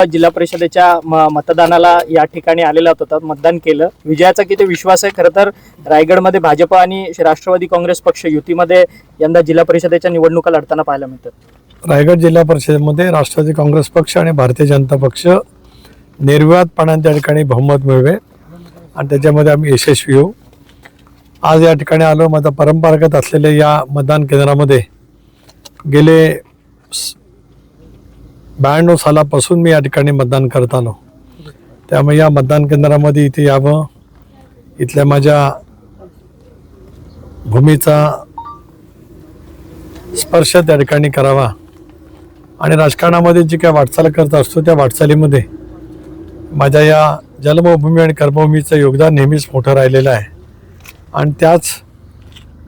जिल्हा परिषदेच्या मतदानाला या ठिकाणी आलेला होता, मतदान केलं. विजयाचा किती विश्वास आहे? खरं तर रायगडमध्ये भाजप आणि राष्ट्रवादी काँग्रेस पक्ष युतीमध्ये यंदा जिल्हा परिषदेच्या निवडणुका लढताना पाहायला मिळतात. रायगड जिल्हा परिषदेमध्ये राष्ट्रवादी काँग्रेस पक्ष आणि भारतीय जनता पक्ष निर्विवादपणाने त्या ठिकाणी बहुमत मिळवे आणि त्याच्यामध्ये आम्ही यशस्वी होऊ. आज या ठिकाणी आलो. माझा परंपरागत असलेल्या या मतदान केंद्रामध्ये गेले 92 सालापासून मी या ठिकाणी मतदान करत आलो. त्यामुळे या मतदान केंद्रामध्ये इथे यावं, इथल्या माझ्या भूमीचा स्पर्श त्या ठिकाणी करावा आणि राजकारणामध्ये जी काय वाटचाल करत असतो त्या वाटचालीमध्ये माझ्या या जन्मभूमी आणि कर्मभूमीचं योगदान नेहमीच मोठं राहिलेलं आहे आणि त्याच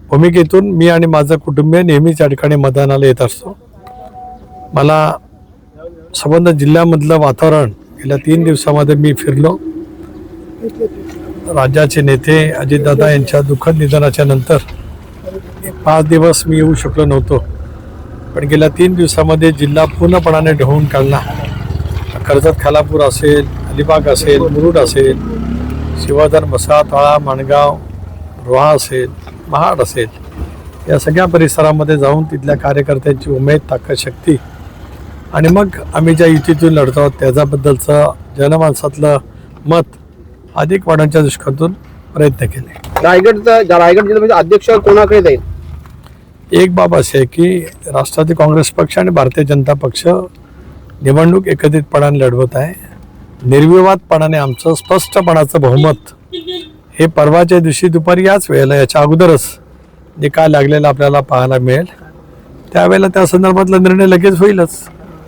भूमिकेतून मी आणि माझं कुटुंबीय नेहमीच या ठिकाणी मतदानाला येत असतो. मला संबंध जिल्ह्यामधलं वातावरण गेल्या 3 दिवसामध्ये मी फिरलो. राज्याचे नेते अजितदादा यांच्या दुःखद निधनाच्या नंतर 5 दिवस मी येऊ शकलो नव्हतो, पण गेल्या 3 दिवसामध्ये जिल्हा पूर्णपणाने ढवळून काढला. कर्जत खालापूर असेल, अलिबाग असेल, मुरुड असेल, शिवाधर, मसाताळा, माणगाव, रोहा असेल, महाड असेल, या सगळ्या परिसरामध्ये जाऊन तिथल्या कार्यकर्त्यांची उमेद, ताकद, शक्ती आणि मग आम्ही ज्या युतीतून लढतो आहोत त्याच्याबद्दलचं जनमानसातलं मत अधिक वाढवण्याच्या दृष्टीकोनातून प्रयत्न केले. रायगड जिल्ह्यामध्ये अध्यक्ष कोणाकडे जाईल? एक बाब अशी आहे की राष्ट्रवादी काँग्रेस पक्ष आणि भारतीय जनता पक्ष निवडणूक एकत्रितपणाने लढवत आहे. निर्विवादपणाने आमचं स्पष्टपणाचं बहुमत हे परवाच्या दिवशी दुपारी याच वेळेला, याच्या अगोदरच निकाल लागलेला आपल्याला पाहायला मिळेल. त्यावेळेला त्या संदर्भातला निर्णय लगेच होईलच.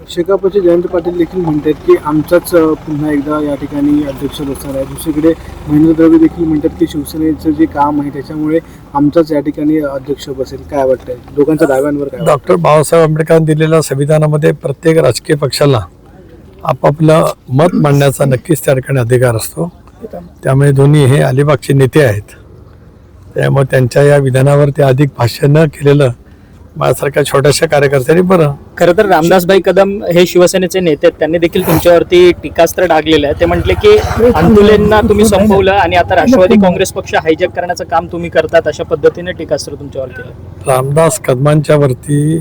शेकापचे जयंत पाटील देखील म्हणतात की आमचाच पुन्हा एकदा या ठिकाणी अध्यक्ष बसणार आहे. दुसरीकडे महेंद्र दळवी देखील म्हणतात की शिवसेनेचं जे काम आहे त्याच्यामुळे आमचाच या ठिकाणी अध्यक्ष बसेल. काय वाटतंय दोघांच्या दाव्यांवर काय? डॉक्टर बाबासाहेब आंबेडकरांनी दिलेल्या संविधानामध्ये प्रत्येक राजकीय पक्षाला आपापलं मत मांडण्याचा नक्कीच त्या ठिकाणी अधिकार असतो. त्यामुळे दोन्ही हे अलिबागचे नेते आहेत, त्यामुळे त्यांच्या या विधानावर ते अधिक भाष्य न केलेलं माझ्यासारख्या छोट्याशा कार्यकर्त्यांनी बरं. खरं तर रामदासभाई कदम हे शिवसेनेचे नेते आहेत, त्यांनी देखील तुमच्यावरती टीकास्त्र डागलेलं आहे. ते म्हटले की अंतुलेंना तुम्ही संपवलं आणि आता राष्ट्रवादी काँग्रेस पक्ष हायजॅक करण्याचं काम तुम्ही करतात, अशा पद्धतीने टीकास्त्र तुमच्यावर केलं. रामदास कदमांच्या वरती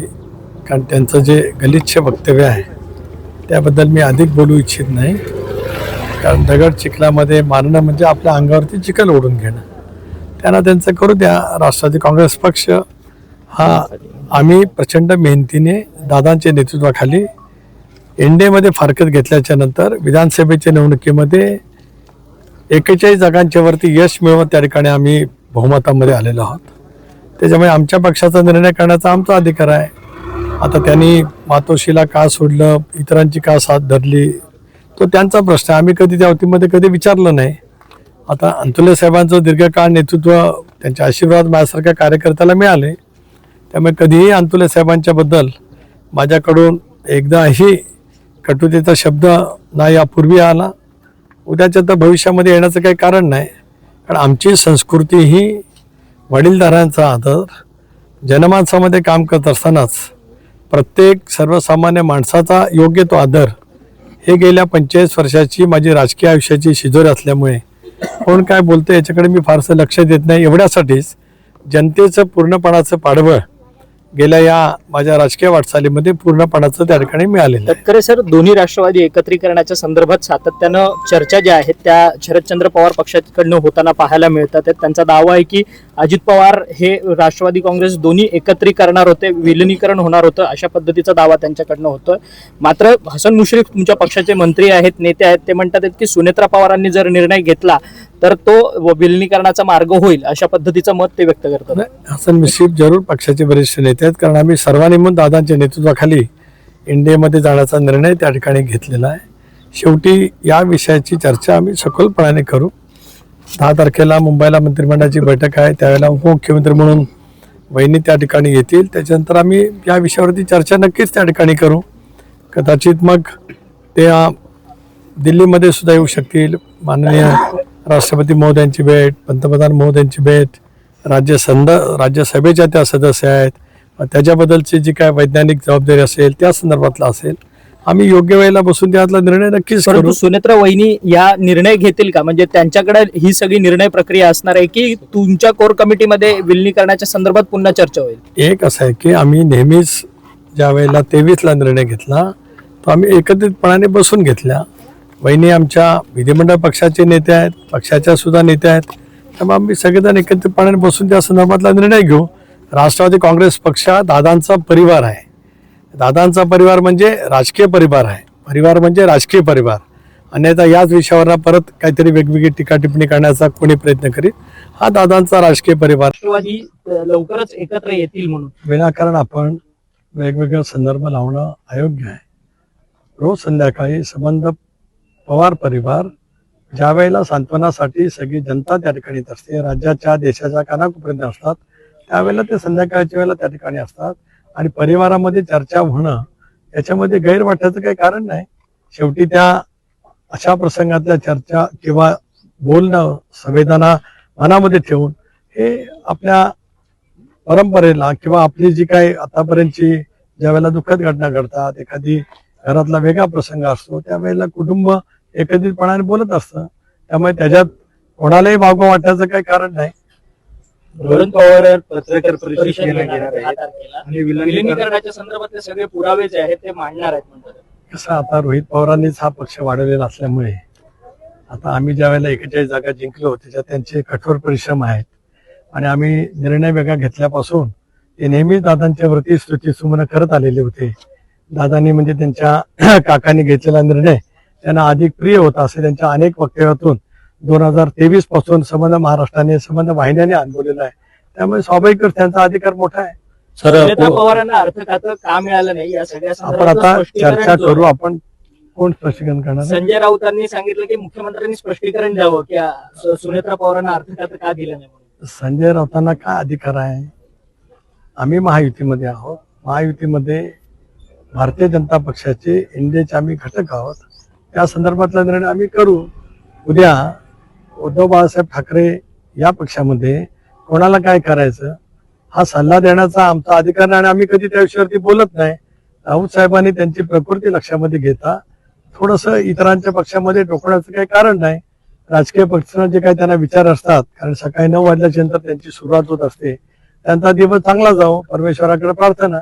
कारण त्यांचं जे गलिच्छ वक्तव्य आहे त्याबद्दल मी अधिक बोलू इच्छित नाही. कारण दगड चिखलामध्ये मारणं म्हणजे आपल्या अंगावरती चिखल ओढून घेणं. त्यांना त्यांचं करू द्या. राष्ट्रवादी काँग्रेस पक्ष हा आम्ही प्रचंड मेहनतीने दादांच्या नेतृत्वाखाली एनडीएमध्ये फारकत घेतल्याच्या नंतर विधानसभेच्या निवडणुकीमध्ये 41 जागांच्या वरती यश मिळवत त्या ठिकाणी आम्ही बहुमतामध्ये आलेलो आहोत. त्याच्यामुळे आमच्या पक्षाचा निर्णय करण्याचा आमचा अधिकार आहे. आता त्यांनी मातोश्रीला का सोडलं, इतरांची का साथ धरली, तो त्यांचा प्रश्न आहे. आम्ही कधी त्या वतीमध्ये कधी विचारलं नाही. आता अंतुले साहेबांचं दीर्घकाळ नेतृत्व, त्यांचे आशीर्वाद माझ्यासारख्या कार्यकर्त्याला मिळाले. त्यामुळे कधीही अंतुले साहेबांच्याबद्दल माझ्याकडून एकदाही कटुतेचा शब्द ना यापूर्वी आला, उद्याच्या तर भविष्यामध्ये येण्याचं काही कारण नाही. कारण आमची संस्कृती ही वडीलधाऱ्यांचा आदर, जनमानसामध्ये काम करत असतानाच प्रत्येक सर्वसामान्य माणसाचा योग्य तो आदर हे गेल्या 45 वर्षाची माझी राजकीय आयुष्याची शिजोरी असल्यामुळे कोण काय बोलतं याच्याकडे मी फारसं लक्ष देत नाही. एवढ्यासाठीच जनतेचं पूर्णपणाचं पाडवं गेल्या या माझ्या राजकीय वाटचालीमध्ये पूर्णपणाचं त्या ठिकाणी मिळालेलं आहे. तत्करे सर, दोन्ही राष्ट्रवादी एकत्रीकरणाच्या संदर्भात सातत्यानं चर्चा ज्या आहेत त्या शरदचंद्र पवार पक्षाकडनं होताना पाहायला मिळतात. त्यांचा दावा आहे की अजित पवार हे राष्ट्रवादी काँग्रेस दोन्ही एकत्री करणार होते, विलिनीकरण होणार होतं, अशा पद्धतीचा दावा त्यांच्याकडनं होतोय. मात्र हसन मुश्रीफ तुमच्या पक्षाचे मंत्री आहेत, नेते आहेत, ते म्हणतात की सुनेत्रा पवारांनी जर निर्णय घेतला तर तो विलिनीकरणाचा मार्ग होईल, अशा पद्धतीचं मत ते व्यक्त करतात. हसन मुश्रीफ जरूर पक्षाचे वरिष्ठ नेते आहेत, कारण आम्ही सर्वांनी म्हणून दादांच्या नेतृत्वाखाली इंडियामध्ये जाण्याचा निर्णय त्या ठिकाणी घेतलेला आहे. शेवटी या विषयाची चर्चा आम्ही सखोलपणाने करू. 10 तारखेला मुंबईला मंत्रिमंडळाची बैठक आहे, त्यावेळेला उपमुख्यमंत्री म्हणून वहिनी त्या ठिकाणी येतील. त्याच्यानंतर आम्ही या विषयावरती चर्चा नक्कीच त्या ठिकाणी करू. कदाचित मग ते दिल्लीमध्ये सुद्धा येऊ शकतील. माननीय राष्ट्रपती महोदयांची भेट, पंतप्रधान महोदयांची भेट, राज्यसभेच्या त्या सदस्य आहेत, त्याच्याबद्दलची जी काय वैज्ञानिक जबाबदारी असेल त्या संदर्भातला असेल, आम्ही योग्य वेळेला बसून त्यातला निर्णय नक्कीच परंतु करू. सुनेत्रा वहिनी या निर्णय घेतील का? म्हणजे त्यांच्याकडे ही सगळी निर्णय प्रक्रिया असणार आहे की तुमच्या कोर कमिटीमध्ये विलिनीकरणाच्या संदर्भात पुन्हा चर्चा होईल? एक असं आहे की आम्ही नेहमीच ज्या वेळेला 23ला निर्णय घेतला तो आम्ही एकत्रितपणाने बसून घेतला. वहिनी आमच्या विधिमंडळ पक्षाचे नेते आहेत, पक्षाच्या सुद्धा नेते आहेत, त्यामुळे आम्ही सगळेजण एकत्रितपणाने बसून त्या संदर्भातला निर्णय घेऊ. राष्ट्रवादी काँग्रेस पक्ष हा दादांचा परिवार आहे. दादांचा परिवार म्हणजे राजकीय परिवार आहे, परिवार म्हणजे राजकीय परिवार. अन्यथा याच विषयावर परत काहीतरी वेगवेगळी टीका टिप्पणी करण्याचा कोणी प्रयत्न करीत. हा दादांचा राजकीय परिवार. राष्ट्रवादी लवकरच एकत्र येतील म्हणून विनाकारण आपण वेगवेगळे संदर्भ लावणं अयोग्य आहे. रोज संध्याकाळी संबंध पवार परिवार ज्या वेळेला सांत्वनासाठी सगळी जनता त्या ठिकाणी येत असते, राज्याच्या देशाच्या कानाकोपर्यंत असतात, त्यावेळेला ते संध्याकाळच्या वेळेला त्या ठिकाणी असतात आणि परिवारामध्ये चर्चा होणं याच्यामध्ये गैर वाटायचं काही कारण नाही. शेवटी त्या अशा प्रसंगातल्या चर्चा किंवा बोलणं संवेदना मनामध्ये ठेवून हे आपल्या परंपरेला किंवा आपली जी काही आतापर्यंतची ज्या वेळेला दुःखद घटना घडतात, एखादी घरातला वेगळा प्रसंग असतो, त्यावेळेला कुटुंब एकत्रितपणाने बोलत असतं. त्यामुळे त्याच्यात कोणालाही मागं वाटायचं काही कारण नाही. रोहन पवार पत्रकार परिषद घेणार आहेत आणि विलिनीकरणाच्या संदर्भातले सगळे पुरावे जे आहेत ते मांडणार आहेत म्हणतात. कसं आता रोहित पवारांनीच हा पक्ष वाढवलेला असल्यामुळे आता आम्ही ज्या वेळेला 41 जागा जिंकलो त्याच्यात त्यांचे कठोर परिश्रम आहेत आणि आम्ही निर्णय वेगळा घेतल्यापासून ते नेहमीच दादांच्या वरती स्तुती सुमन करत आलेले होते. दादांनी म्हणजे त्यांच्या काकांनी घेतलेला निर्णय त्यांना अधिक प्रिय होता असे त्यांच्या अनेक वक्तव्यातून 2023 पासून संबंध महाराष्ट्राने संबंध वाहिन्याने अनुभवलेला आहे. त्यामुळे स्वाभाविकच त्यांचा अधिकार मोठा आहे. सुनेत्रा पवारांना अर्थ खातं का मिळालं नाही या सगळ्या आपण संदर्भात आता स्पष्टीकरण चर्चा जो आहे. करू. आपण कोण स्पष्टीकरण करणार आहे? संजय राऊतांनी सांगितलं की मुख्यमंत्र्यांनी स्पष्टीकरण द्यावं की सुनेत्रा पवारांना अर्थ खातं का दिलं नाही म्हणून. संजय राऊतांना काय अधिकार आहे? आम्ही महायुतीमध्ये आहोत. महायुतीमध्ये भारतीय जनता पक्षाचे इंडियाचे आम्ही घटक आहोत. त्या संदर्भातला निर्णय आम्ही करू. उद्या उद्धव बाळासाहेब ठाकरे या पक्षामध्ये कोणाला काय करायचं हा सल्ला देण्याचा आमचा अधिकार नाही आणि आम्ही कधी त्या विषयावरती बोलत नाही. राऊत साहेबांनी त्यांची प्रकृती लक्षामध्ये घेता थोडंसं इतरांच्या पक्षामध्ये टोकण्याचं काही कारण नाही. राजकीय पक्षांना जे काही त्यांना विचार असतात, कारण सकाळी 9 वाजल्याच्या नंतर त्यांची सुरुवात होत असते, त्यांचा दिवस चांगला जावो परमेश्वराकडे प्रार्थना.